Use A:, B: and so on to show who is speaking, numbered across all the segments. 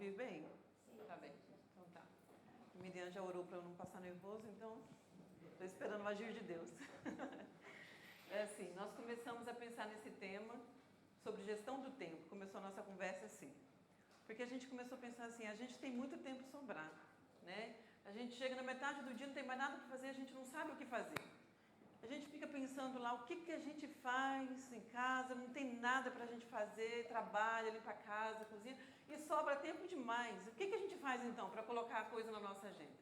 A: ouvir bem?
B: Sim.
A: Tá bem, então tá. A Miriam já orou para eu não passar nervoso, então estou esperando o agir de Deus. É assim, nós começamos a pensar nesse tema sobre gestão do tempo. Começou a nossa conversa assim. Porque a gente começou a pensar assim, a gente tem muito tempo sobrado, né? A gente chega na metade do dia, não tem mais nada para fazer, a gente não sabe o que fazer. A gente fica pensando lá o que a gente faz em casa, não tem nada para a gente fazer, trabalha, limpa a casa, cozinha, e sobra tempo demais. O que a gente faz então para colocar a coisa na nossa agenda?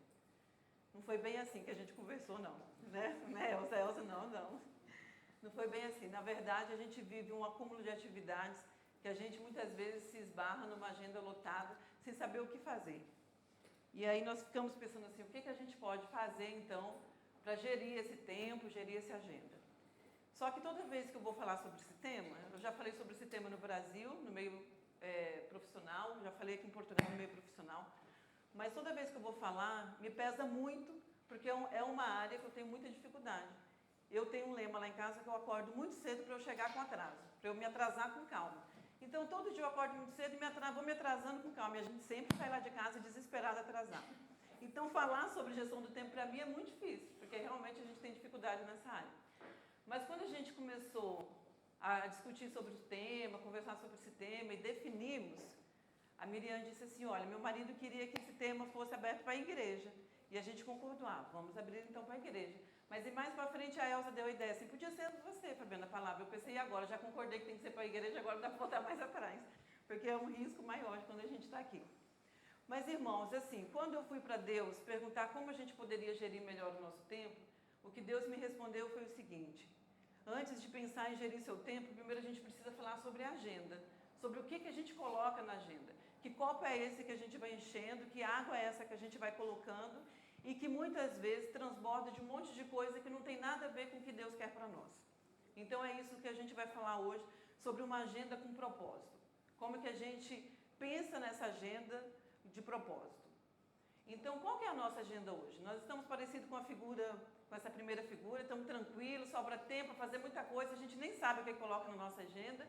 A: Não foi bem assim que a gente conversou, não. Né, Elza? Não. Não foi bem assim. Na verdade, a gente vive um acúmulo de atividades que a gente muitas vezes se esbarra numa agenda lotada sem saber o que fazer. E aí nós ficamos pensando assim, o que a gente pode fazer então para gerir esse tempo, gerir essa agenda. Só que toda vez que eu vou falar sobre esse tema, eu já falei sobre esse tema no Brasil, no meio profissional, já falei aqui em Portugal no meio profissional, mas toda vez que eu vou falar, me pesa muito, porque é uma área que eu tenho muita dificuldade. Eu tenho um lema lá em casa que eu acordo muito cedo para eu chegar com atraso, para eu me atrasar com calma. Então, todo dia eu acordo muito cedo e vou me atrasando com calma. E a gente sempre sai lá de casa desesperada, atrasada. Então, falar sobre gestão do tempo para mim é muito difícil, porque realmente a gente tem dificuldade nessa área. Mas quando a gente começou a discutir sobre o tema, conversar sobre esse tema e definimos, a Miriam disse assim, olha, meu marido queria que esse tema fosse aberto para a igreja. E a gente concordou, vamos abrir então para a igreja. Mas e mais para frente a Elza deu a ideia assim, podia ser você, Fabiana, a palavra. Eu pensei, e agora? Já concordei que tem que ser para a igreja, agora dá para voltar mais atrás. Porque é um risco maior quando a gente está aqui. Mas, irmãos, assim, quando eu fui para Deus perguntar como a gente poderia gerir melhor o nosso tempo, o que Deus me respondeu foi o seguinte: antes de pensar em gerir seu tempo, primeiro a gente precisa falar sobre a agenda, sobre o que a gente coloca na agenda, que copo é esse que a gente vai enchendo, que água é essa que a gente vai colocando e que muitas vezes transborda de um monte de coisa que não tem nada a ver com o que Deus quer para nós. Então é isso que a gente vai falar hoje, sobre uma agenda com propósito. Como que a gente pensa nessa agenda de propósito. Então, qual que é a nossa agenda hoje? Nós estamos parecidos com a figura, com essa primeira figura, estamos tranquilos, sobra tempo para fazer muita coisa, a gente nem sabe o que coloca na nossa agenda,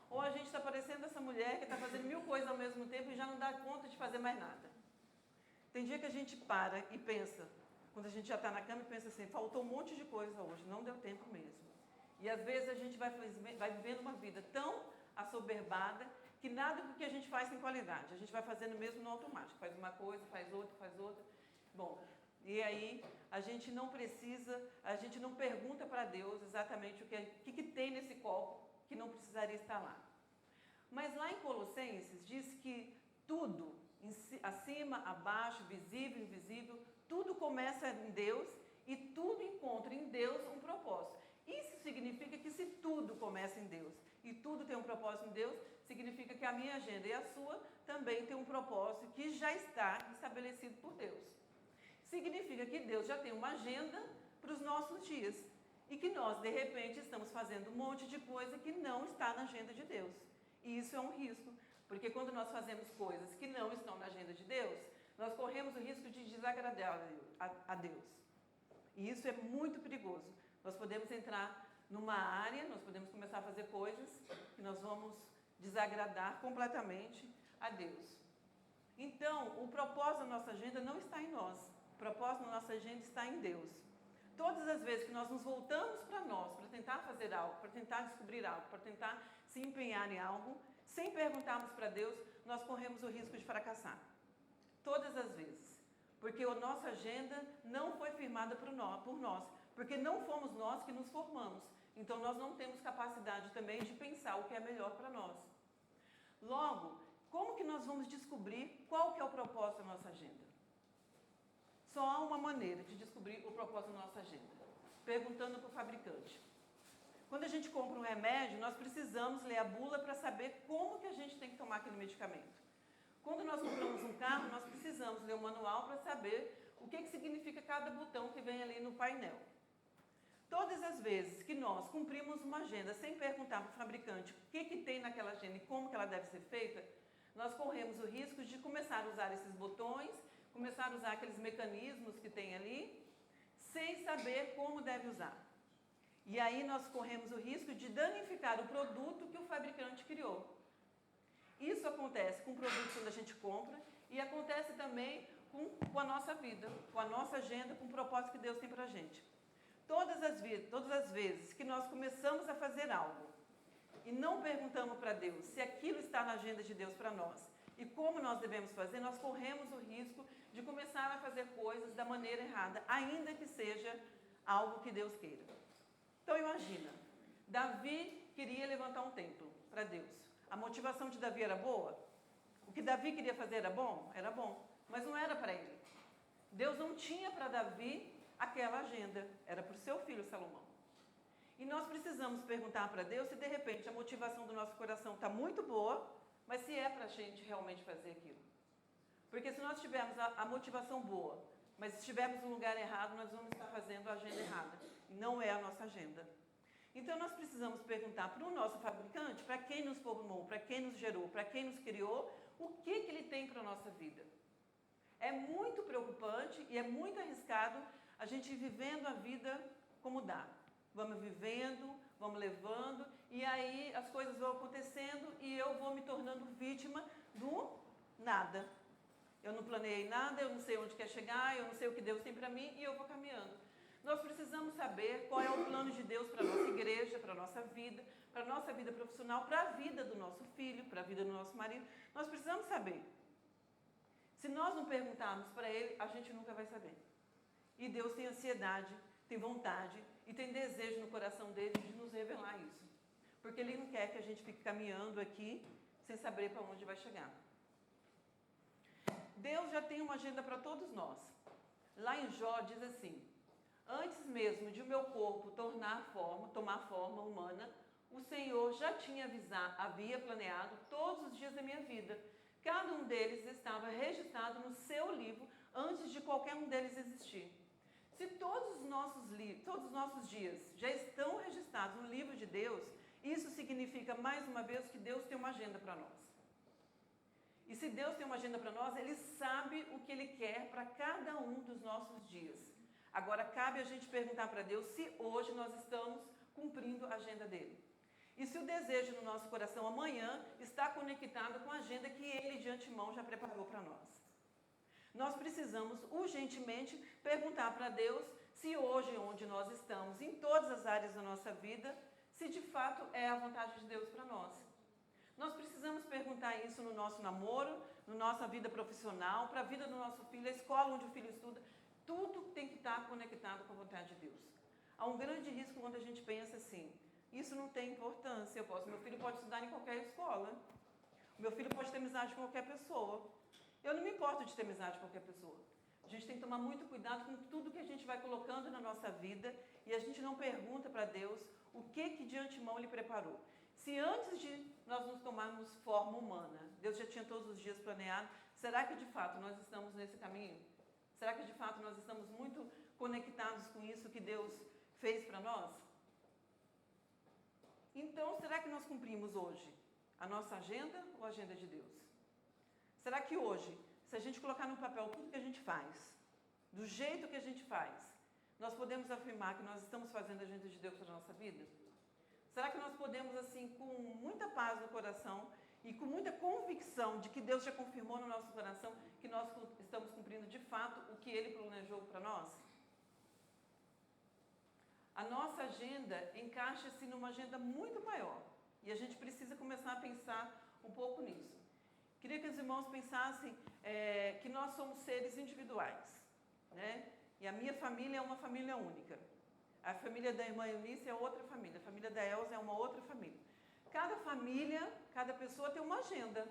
A: ou a gente está parecendo essa mulher que está fazendo 1000 coisas ao mesmo tempo e já não dá conta de fazer mais nada. Tem dia que a gente para e pensa, quando a gente já está na cama e pensa assim, faltou um monte de coisa hoje, não deu tempo mesmo. E às vezes a gente vai vivendo uma vida tão assoberbada que nada do que a gente faz tem qualidade. A gente vai fazendo mesmo no automático. Faz uma coisa, faz outra. Bom, e aí a gente não precisa, a gente não pergunta para Deus exatamente o que tem nesse copo que não precisaria estar lá. Mas lá em Colossenses diz que tudo, acima, abaixo, visível, invisível, tudo começa em Deus e tudo encontra em Deus um propósito. Isso significa que se tudo começa em Deus e tudo tem um propósito em Deus, significa que a minha agenda e a sua também tem um propósito que já está estabelecido por Deus. Significa que Deus já tem uma agenda para os nossos dias e que nós, de repente, estamos fazendo um monte de coisa que não está na agenda de Deus. E isso é um risco, porque quando nós fazemos coisas que não estão na agenda de Deus, nós corremos o risco de desagradar a Deus. E isso é muito perigoso. Nós podemos entrar numa área, nós podemos começar a fazer coisas que nós vamos desagradar completamente a Deus. Então, o propósito da nossa agenda não está em nós. O propósito da nossa agenda está em Deus. Todas as vezes que nós nos voltamos para nós, para tentar fazer algo, para tentar descobrir algo, para tentar se empenhar em algo, sem perguntarmos para Deus, nós corremos o risco de fracassar. Todas as vezes. Porque a nossa agenda não foi firmada por nós. Porque não fomos nós que nos formamos. Então, nós não temos capacidade também de pensar o que é melhor para nós. Logo, como que nós vamos descobrir qual que é o propósito da nossa agenda? Só há uma maneira de descobrir o propósito da nossa agenda. Perguntando para o fabricante. Quando a gente compra um remédio, nós precisamos ler a bula para saber como que a gente tem que tomar aquele medicamento. Quando nós compramos um carro, nós precisamos ler o manual para saber o que significa cada botão que vem ali no painel. Todas as vezes que nós cumprimos uma agenda sem perguntar para o fabricante o que tem naquela agenda e como que ela deve ser feita, nós corremos o risco de começar a usar esses botões, começar a usar aqueles mecanismos que tem ali, sem saber como deve usar. E aí nós corremos o risco de danificar o produto que o fabricante criou. Isso acontece com produtos quando a gente compra e acontece também com a nossa vida, com a nossa agenda, com o propósito que Deus tem para a gente. Todas as vezes que nós começamos a fazer algo e não perguntamos para Deus se aquilo está na agenda de Deus para nós e como nós devemos fazer, nós corremos o risco de começar a fazer coisas da maneira errada, ainda que seja algo que Deus queira. Então imagina, Davi queria levantar um templo para Deus. A motivação de Davi era boa? O que Davi queria fazer era bom? Era bom, mas não era para ele. Deus não tinha para Davi aquela agenda, era para o seu filho Salomão. E nós precisamos perguntar para Deus se de repente a motivação do nosso coração está muito boa, mas se é para a gente realmente fazer aquilo. Porque se nós tivermos a motivação boa, mas se estivermos no lugar errado, nós vamos estar fazendo a agenda errada. E não é a nossa agenda. Então nós precisamos perguntar para o nosso fabricante, para quem nos formou, para quem nos gerou, para quem nos criou, o que ele tem para a nossa vida. É muito preocupante e é muito arriscado a gente ir vivendo a vida como dá. Vamos vivendo, vamos levando, e aí as coisas vão acontecendo e eu vou me tornando vítima do nada. Eu não planejei nada, eu não sei onde quer chegar, eu não sei o que Deus tem para mim e eu vou caminhando. Nós precisamos saber qual é o plano de Deus para a nossa igreja, para a nossa vida profissional, para a vida do nosso filho, para a vida do nosso marido. Nós precisamos saber. Se nós não perguntarmos para Ele, a gente nunca vai saber. E Deus tem ansiedade, tem vontade e tem desejo no coração dele de nos revelar isso. Porque Ele não quer que a gente fique caminhando aqui sem saber para onde vai chegar. Deus já tem uma agenda para todos nós. Lá em Jó diz assim: antes mesmo de o meu corpo tomar forma humana, o Senhor já havia planeado todos os dias da minha vida. Cada um deles estava registrado no seu livro antes de qualquer um deles existir. Se todos os nossos dias já estão registrados no livro de Deus, isso significa, mais uma vez, que Deus tem uma agenda para nós. E se Deus tem uma agenda para nós, Ele sabe o que Ele quer para cada um dos nossos dias. Agora, cabe a gente perguntar para Deus se hoje nós estamos cumprindo a agenda dEle. E se o desejo no nosso coração amanhã está conectado com a agenda que Ele de antemão já preparou para nós. Nós precisamos urgentemente perguntar para Deus se hoje, onde nós estamos, em todas as áreas da nossa vida, se de fato é a vontade de Deus para nós. Nós precisamos perguntar isso no nosso namoro, na nossa vida profissional, para a vida do nosso filho, a escola onde o filho estuda. Tudo tem que estar conectado com a vontade de Deus. Há um grande risco quando a gente pensa assim: isso não tem importância, meu filho pode estudar em qualquer escola, meu filho pode ter amizade com qualquer pessoa. Eu não me importo de ter amizade com qualquer pessoa. A gente tem que tomar muito cuidado com tudo que a gente vai colocando na nossa vida e a gente não pergunta para Deus o que de antemão Ele preparou. Se antes de nós nos tomarmos forma humana, Deus já tinha todos os dias planeado, será que de fato nós estamos nesse caminho? Será que de fato nós estamos muito conectados com isso que Deus fez para nós? Então, será que nós cumprimos hoje a nossa agenda ou a agenda de Deus? Será que hoje, se a gente colocar no papel tudo que a gente faz, do jeito que a gente faz, nós podemos afirmar que nós estamos fazendo a agenda de Deus para a nossa vida? Será que nós podemos, assim, com muita paz no coração e com muita convicção de que Deus já confirmou no nosso coração que nós estamos cumprindo de fato o que Ele planejou para nós? A nossa agenda encaixa-se numa agenda muito maior e a gente precisa começar a pensar um pouco nisso. Queria que os irmãos pensassem que nós somos seres individuais, né? E a minha família é uma família única. A família da irmã Eunice é outra família. A família da Elza é uma outra família. Cada família, cada pessoa tem uma agenda.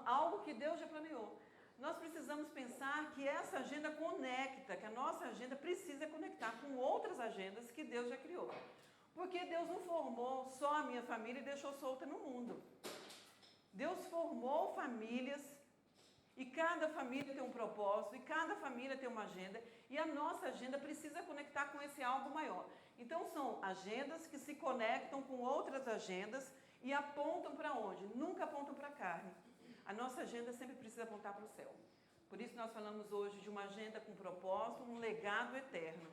A: Algo que Deus já planeou. Nós precisamos pensar que essa agenda conecta, que a nossa agenda precisa conectar com outras agendas que Deus já criou. Porque Deus não formou só a minha família e deixou solta no mundo. Deus formou famílias e cada família tem um propósito e cada família tem uma agenda e a nossa agenda precisa conectar com esse algo maior. Então são agendas que se conectam com outras agendas e apontam para onde? Nunca apontam para a carne. A nossa agenda sempre precisa apontar para o céu. Por isso nós falamos hoje de uma agenda com propósito, um legado eterno.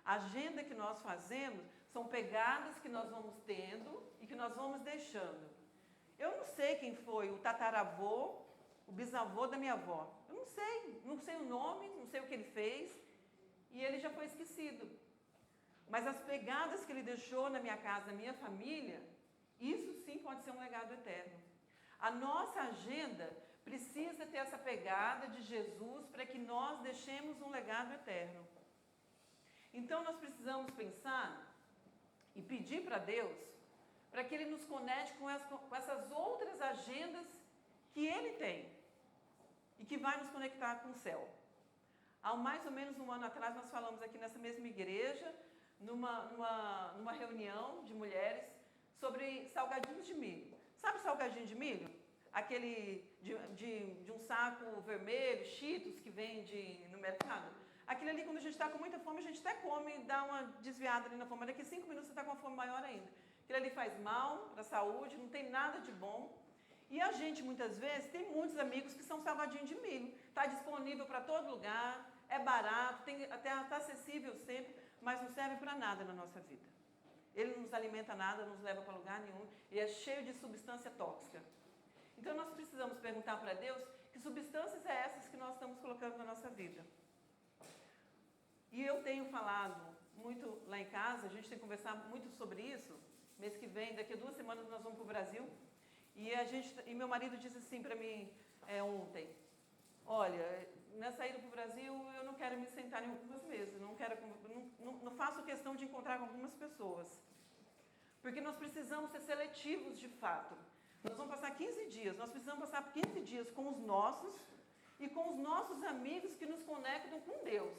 A: A agenda que nós fazemos são pegadas que nós vamos tendo e que nós vamos deixando. Eu não sei quem foi o tataravô, o bisavô da minha avó. Eu não sei o nome, não sei o que ele fez, e ele já foi esquecido. Mas as pegadas que ele deixou na minha casa, na minha família, isso sim pode ser um legado eterno. A nossa agenda precisa ter essa pegada de Jesus para que nós deixemos um legado eterno. Então nós precisamos pensar e pedir para Deus para que Ele nos conecte com essas outras agendas que Ele tem e que vai nos conectar com o céu. Há mais ou menos um ano atrás nós falamos aqui nessa mesma igreja, numa reunião de mulheres, sobre salgadinhos de milho. Sabe salgadinho de milho? Aquele de um saco vermelho, Cheetos, que vende no mercado. Aquilo ali, quando a gente está com muita fome, a gente até come e dá uma desviada ali na fome. Daqui a 5 minutos você está com uma fome maior ainda. Aquilo ali faz mal para a saúde, não tem nada de bom. E a gente, muitas vezes, tem muitos amigos que são salgadinho de milho. Está disponível para todo lugar, é barato, está acessível sempre, mas não serve para nada na nossa vida. Ele não nos alimenta nada, não nos leva para lugar nenhum e é cheio de substância tóxica. Então nós precisamos perguntar para Deus que substâncias é essas que nós estamos colocando na nossa vida. E eu tenho falado muito lá em casa, a gente tem conversado muito sobre isso. Mês que vem, daqui a 2 semanas nós vamos para o Brasil. E meu marido disse assim para mim ontem, olha, nessa ida para o Brasil eu não quero me sentar em algumas mesas, não faço questão de encontrar com algumas pessoas. Porque nós precisamos ser seletivos de fato. Nós vamos passar 15 dias, nós precisamos passar 15 dias com os nossos e com os nossos amigos que nos conectam com Deus.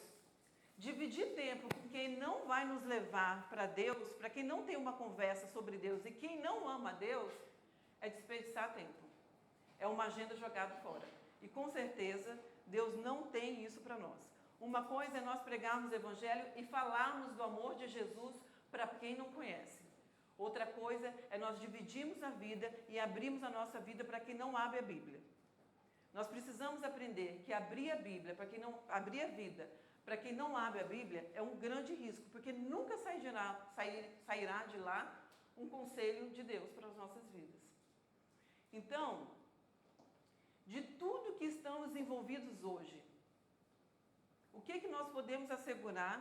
A: Dividir tempo com quem não vai nos levar para Deus, para quem não tem uma conversa sobre Deus e quem não ama Deus, é desperdiçar tempo. É uma agenda jogada fora. E com certeza, Deus não tem isso para nós. Uma coisa é nós pregarmos o Evangelho e falarmos do amor de Jesus para quem não conhece. Outra coisa é nós dividirmos a vida e abrirmos a nossa vida para quem não abre a Bíblia. Nós precisamos aprender que abrir a Bíblia, abrir a vida, para quem não abre a Bíblia, é um grande risco, porque nunca sairá de lá um conselho de Deus para as nossas vidas. Então, de tudo que estamos envolvidos hoje, o que nós podemos assegurar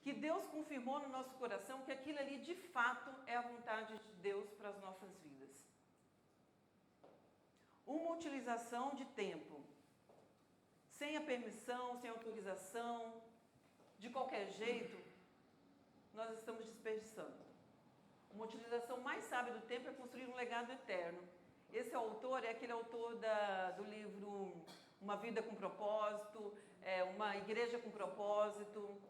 A: que Deus confirmou no nosso coração que aquilo ali de fato é a vontade de Deus para as nossas vidas? Uma utilização de tempo, sem a permissão, sem autorização, de qualquer jeito, nós estamos desperdiçando. Uma utilização mais sábia do tempo é construir um legado eterno. Esse autor é aquele autor do livro Uma Vida com Propósito, Uma Igreja com Propósito.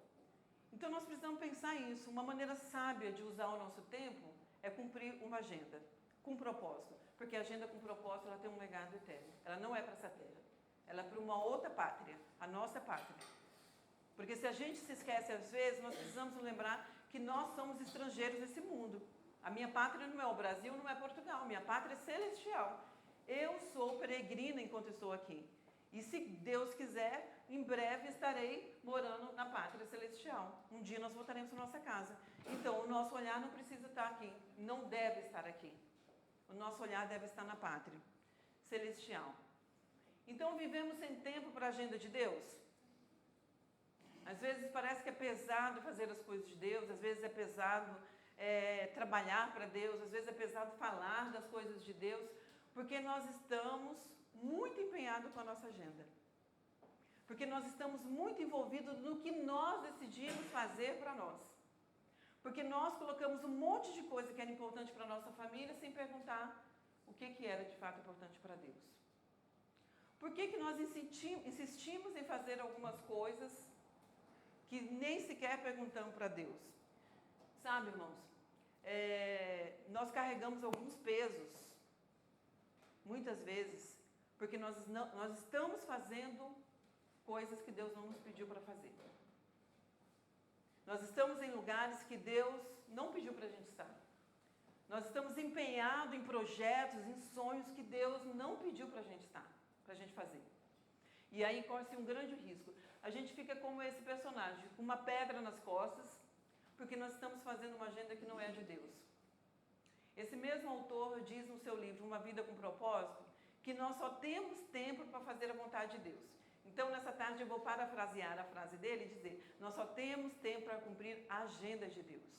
A: Então nós precisamos pensar isso. Uma maneira sábia de usar o nosso tempo é cumprir uma agenda com propósito. Porque a agenda com propósito ela tem um legado eterno. Ela não é para essa terra. Ela é para uma outra pátria, a nossa pátria. Porque se a gente se esquece às vezes, nós precisamos lembrar que nós somos estrangeiros nesse mundo. A minha pátria não é o Brasil, não é Portugal. Minha pátria é celestial. Eu sou peregrina enquanto estou aqui. E se Deus quiser, em breve estarei morando na pátria celestial. Um dia nós voltaremos para nossa casa. Então, o nosso olhar não precisa estar aqui. Não deve estar aqui. O nosso olhar deve estar na pátria celestial. Então, vivemos sem tempo para a agenda de Deus? Às vezes parece que é pesado fazer as coisas de Deus, às vezes é pesado trabalhar para Deus, às vezes é pesado falar das coisas de Deus, porque nós estamos muito empenhados com a nossa agenda. Porque nós estamos muito envolvidos no que nós decidimos fazer para nós. Porque nós colocamos um monte de coisa que era importante para a nossa família sem perguntar o que era de fato importante para Deus. Por que nós insistimos em fazer algumas coisas que nem sequer perguntamos para Deus? Sabe, irmãos, nós carregamos alguns pesos, muitas vezes, porque nós estamos fazendo coisas que Deus não nos pediu para fazer. Nós estamos em lugares que Deus não pediu para a gente estar. Nós estamos empenhados em projetos, em sonhos que Deus não pediu para a gente estar, para a gente fazer. E aí corre-se um grande risco. A gente fica como esse personagem, com uma pedra nas costas, porque nós estamos fazendo uma agenda que não é de Deus. Esse mesmo autor diz no seu livro Uma Vida com Propósito que nós só temos tempo para fazer a vontade de Deus. Então, nessa tarde, eu vou parafrasear a frase dele e dizer: nós só temos tempo para cumprir a agenda de Deus.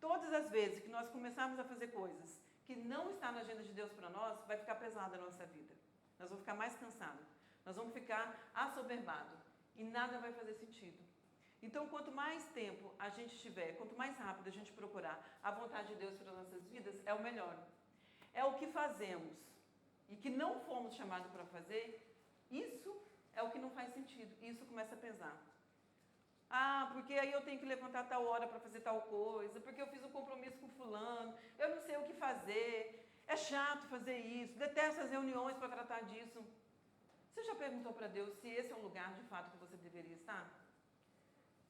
A: Todas as vezes que nós começarmos a fazer coisas que não está na agenda de Deus para nós, vai ficar pesada a nossa vida. Nós vamos ficar mais cansados, nós vamos ficar assoberbados e nada vai fazer sentido. Então, quanto mais tempo a gente tiver, quanto mais rápido a gente procurar a vontade de Deus para as nossas vidas, é o melhor. É o que fazemos e que não fomos chamados para fazer, isso é o que não faz sentido. Isso começa a pesar. Ah, porque aí eu tenho que levantar tal hora para fazer tal coisa, porque eu fiz um compromisso com fulano, eu não sei o que fazer, é chato fazer isso, detesto as reuniões para tratar disso. Você já perguntou para Deus se esse é um lugar de fato que você deveria estar?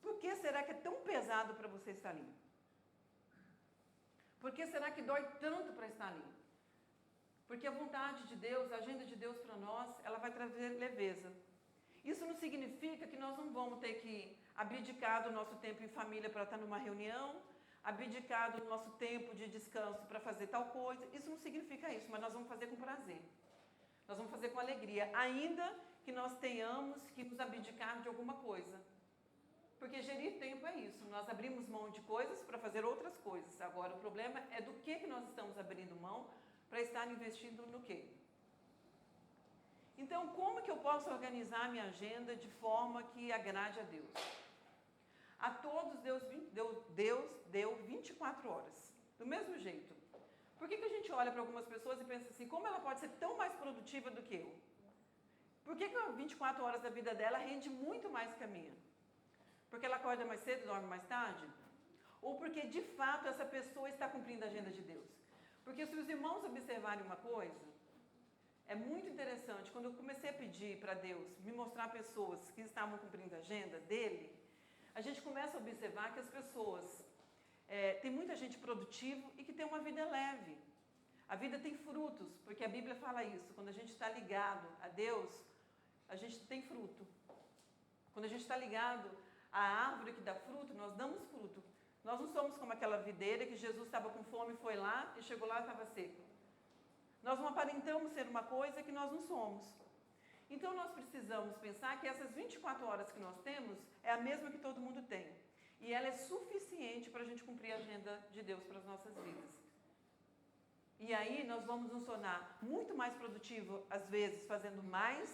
A: Por que será que é tão pesado para você estar ali? Por que será que dói tanto para estar ali? Porque a vontade de Deus, a agenda de Deus para nós, ela vai trazer leveza. Isso não significa que nós não vamos ter que abdicar do nosso tempo em família para estar numa reunião, abdicar do nosso tempo de descanso para fazer tal coisa. Isso não significa isso, mas nós vamos fazer com prazer. Nós vamos fazer com alegria, ainda que nós tenhamos que nos abdicar de alguma coisa. Porque gerir tempo é isso, nós abrimos mão de coisas para fazer outras coisas. Agora, o problema é do que nós estamos abrindo mão para estar investindo no quê? Então, como que eu posso organizar a minha agenda de forma que agrade a Deus? A todos Deus deu 24 horas, do mesmo jeito. Por que a gente olha para algumas pessoas e pensa assim, como ela pode ser tão mais produtiva do que eu? Por que 24 horas da vida dela rende muito mais que a minha? Porque ela acorda mais cedo e dorme mais tarde? Ou porque de fato essa pessoa está cumprindo a agenda de Deus? Porque se os irmãos observarem uma coisa, é muito interessante, quando eu comecei a pedir para Deus me mostrar pessoas que estavam cumprindo a agenda dele, a gente começa a observar que as pessoas, tem muita gente produtiva e que tem uma vida leve. A vida tem frutos, porque a Bíblia fala isso, quando a gente está ligado a Deus, a gente tem fruto. Quando a gente está ligado à árvore que dá fruto, nós damos fruto. Nós não somos como aquela videira que Jesus estava com fome, foi lá e chegou lá e estava seco. Nós não aparentamos ser uma coisa que nós não somos. Então nós precisamos pensar que essas 24 horas que nós temos é a mesma que todo mundo tem. E ela é suficiente para a gente cumprir a agenda de Deus para as nossas vidas. E aí nós vamos nos tornar muito mais produtivos, às vezes fazendo mais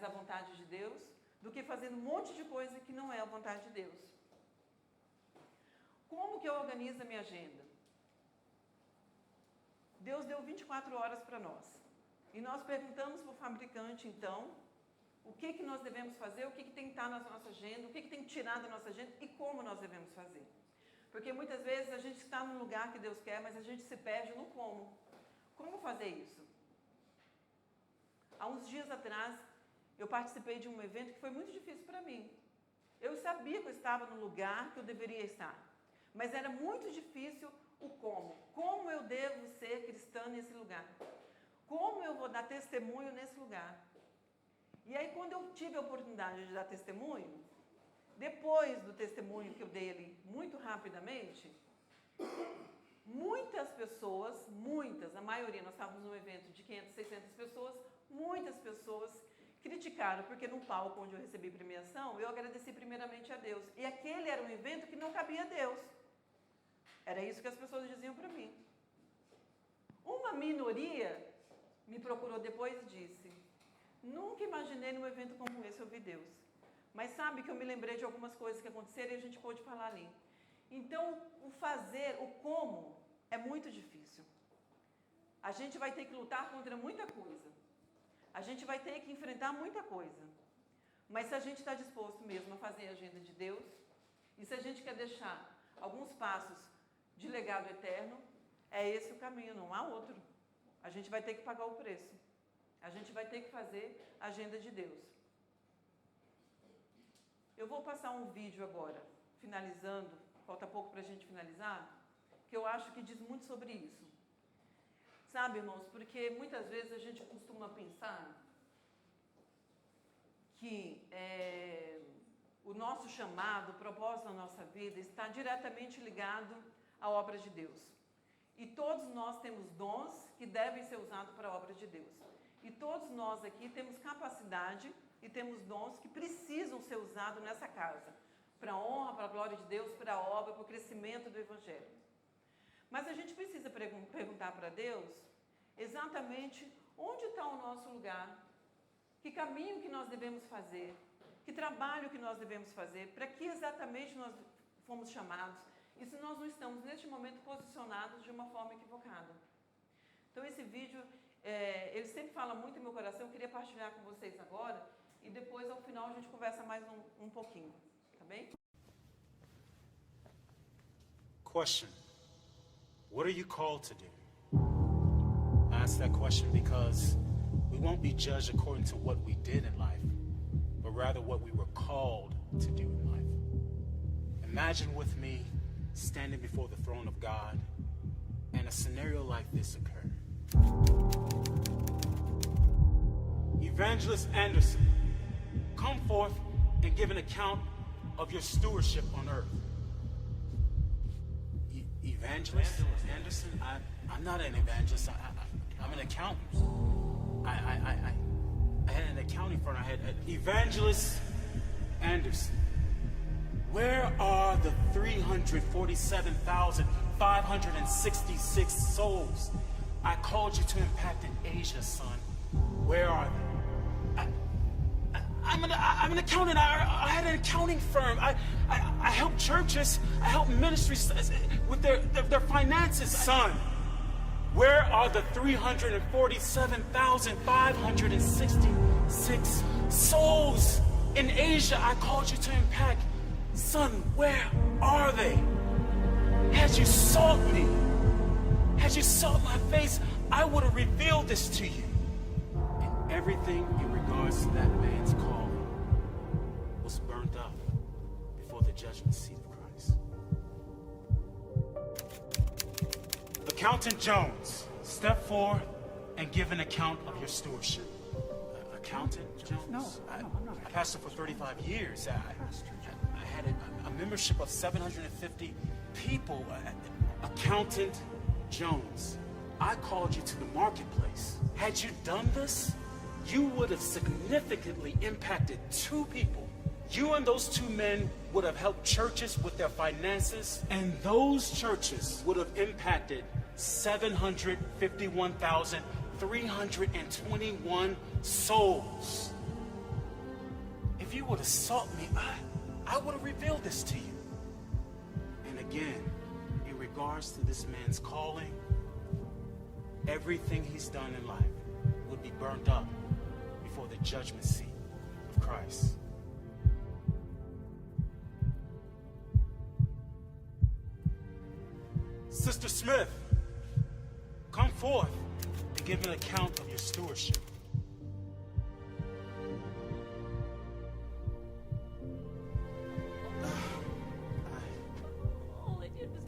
A: a vontade de Deus, do que fazendo um monte de coisa que não é a vontade de Deus. Como que eu organizo a minha agenda? Deus deu 24 horas para nós. E nós perguntamos para o fabricante, então, o que nós devemos fazer, o que tem que estar na nossa agenda, o que tem que tirar da nossa agenda e como nós devemos fazer. Porque muitas vezes a gente está no lugar que Deus quer, mas a gente se perde no como. Como fazer isso? Há uns dias atrás, eu participei de um evento que foi muito difícil para mim. Eu sabia que eu estava no lugar que eu deveria estar, mas era muito difícil o como. Como eu devo ser cristã nesse lugar? Como eu vou dar testemunho nesse lugar? E aí, quando eu tive a oportunidade de dar testemunho, depois do testemunho que eu dei ali muito rapidamente, muitas pessoas, a maioria, nós estávamos num evento de 500, 600 pessoas, muitas pessoas criticaram, porque no palco onde eu recebi premiação, eu agradeci primeiramente a Deus. E aquele era um evento que não cabia a Deus. Era isso que as pessoas diziam para mim. Uma minoria me procurou depois e disse, nunca imaginei num evento como esse ouvir Deus. Mas sabe que eu me lembrei de algumas coisas que aconteceram e a gente pôde falar ali. Então, o fazer, o como, é muito difícil. A gente vai ter que lutar contra muita coisa. A gente vai ter que enfrentar muita coisa. Mas se a gente está disposto mesmo a fazer a agenda de Deus, e se a gente quer deixar alguns passos de legado eterno, é esse o caminho, não há outro. A gente vai ter que pagar o preço. A gente vai ter que fazer a agenda de Deus. Eu vou passar um vídeo agora, finalizando, falta pouco para a gente finalizar, que eu acho que diz muito sobre isso. Sabe, irmãos, porque muitas vezes a gente costuma pensar que o nosso chamado, o propósito da nossa vida está diretamente ligado à obra de Deus. E todos nós temos dons que devem ser usados para a obra de Deus. E todos nós aqui temos capacidade e temos dons que precisam ser usados nessa casa. Para a honra, para a glória de Deus, para a obra, para o crescimento do Evangelho. Mas a gente precisa perguntar para Deus exatamente onde está o nosso lugar, que caminho que nós devemos fazer, que trabalho que nós devemos fazer, para que exatamente nós fomos chamados, e se nós não estamos, neste momento, posicionados de uma forma equivocada. Então, esse vídeo, ele sempre fala muito em meu coração, eu queria partilhar com vocês agora, e depois, ao final, a gente conversa mais um pouquinho, tá bem?
B: Question. What are you called to do? I ask that question because we won't be judged according to what we did in life, but rather what we were called to do in life. Imagine with me standing before the throne of God and a scenario like this occurred. Evangelist Anderson, come forth and give an account of your stewardship on earth. Evangelist Anderson? I'm not an evangelist. I'm an accountant. I had an accounting firm. I had Evangelist Anderson. Where are the 347,566 souls I called you to impact in Asia, son? Where are they? I'm an accountant. I had an accounting firm. I help churches. I help ministries with their finances. Son, where are the 347,566 souls in Asia I called you to impact? Son, where are they? Had you sought me, had you sought my face, I would have revealed this to you. And everything in regards to that man's calling was burnt up before the judgment seat of Christ. Accountant Jones, step forward and give an account of your stewardship. Accountant Jones?
C: No, I'm not.
B: I pastored for 35 years. I had a membership of 750 people. Accountant Jones, I called you to the marketplace. Had you done this, you would have significantly impacted 2 people. You and those 2 men would have helped churches with their finances, and those churches would have impacted 751,321 souls. If you would have sought me, I would have revealed this to you. And again, in regards to this man's calling, everything he's done in life would be burnt up before the judgment seat of Christ. Sister Smith, come forth and give an account of your stewardship.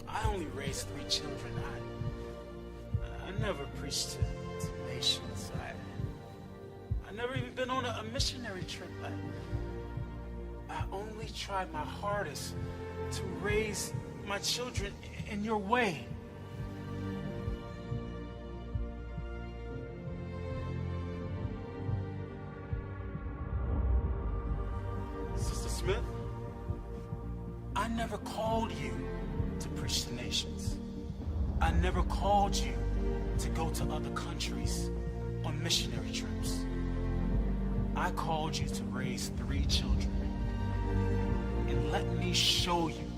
B: I only raised 3 children. I never preached to nations. I never even been on a missionary trip. I only tried my hardest to raise my children in your way. Sister Smith, I never called you to preach to nations. I never called you to go to other countries on missionary trips. I called you to raise 3 children. And let me show you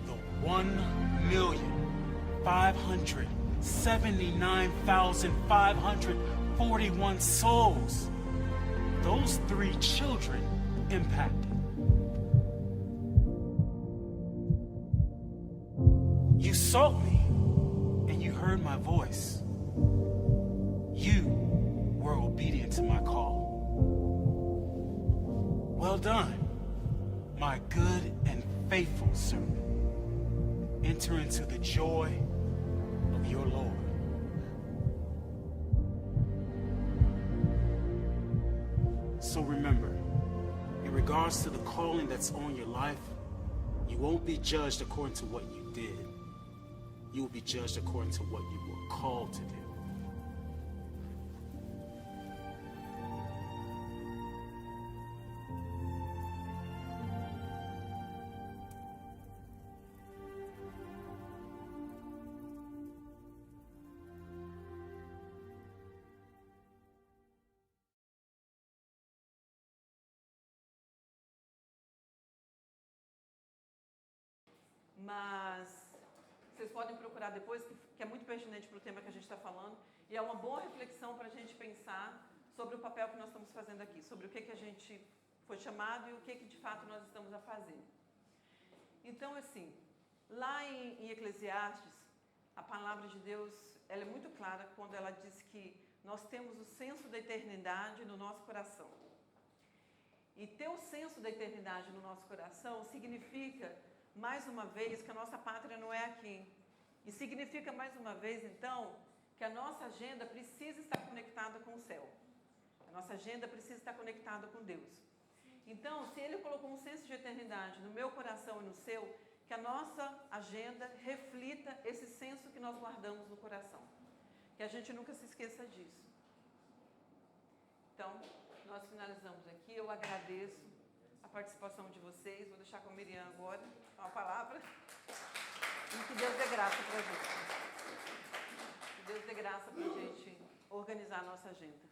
B: the 1,579,541 souls those 3 children impacted. You sought me, and you heard my voice. You were obedient to my call. Well done, my good and faithful servant. Enter into the joy of your Lord. So remember, in regards to the calling that's on your life, you won't be judged according to what you did, you will be judged according to what you were called to do.
A: Mas vocês podem procurar depois, que é muito pertinente para o tema que a gente está falando, e é uma boa reflexão para a gente pensar sobre o papel que nós estamos fazendo aqui, sobre o que a gente foi chamado e o que de fato nós estamos a fazer. Então, assim, lá em Eclesiastes, a palavra de Deus, ela é muito clara quando ela diz que nós temos o senso da eternidade no nosso coração. E ter o senso da eternidade no nosso coração significa, mais uma vez, que a nossa pátria não é aqui. E significa, mais uma vez, então, que a nossa agenda precisa estar conectada com o céu. A nossa agenda precisa estar conectada com Deus. Então, se Ele colocou um senso de eternidade no meu coração e no seu, que a nossa agenda reflita esse senso que nós guardamos no coração. Que a gente nunca se esqueça disso. Então, nós finalizamos aqui. Eu agradeço a participação de vocês. Vou deixar com a Miriam agora a palavra. E que Deus dê graça para a gente. Que Deus dê graça para a gente organizar a nossa agenda.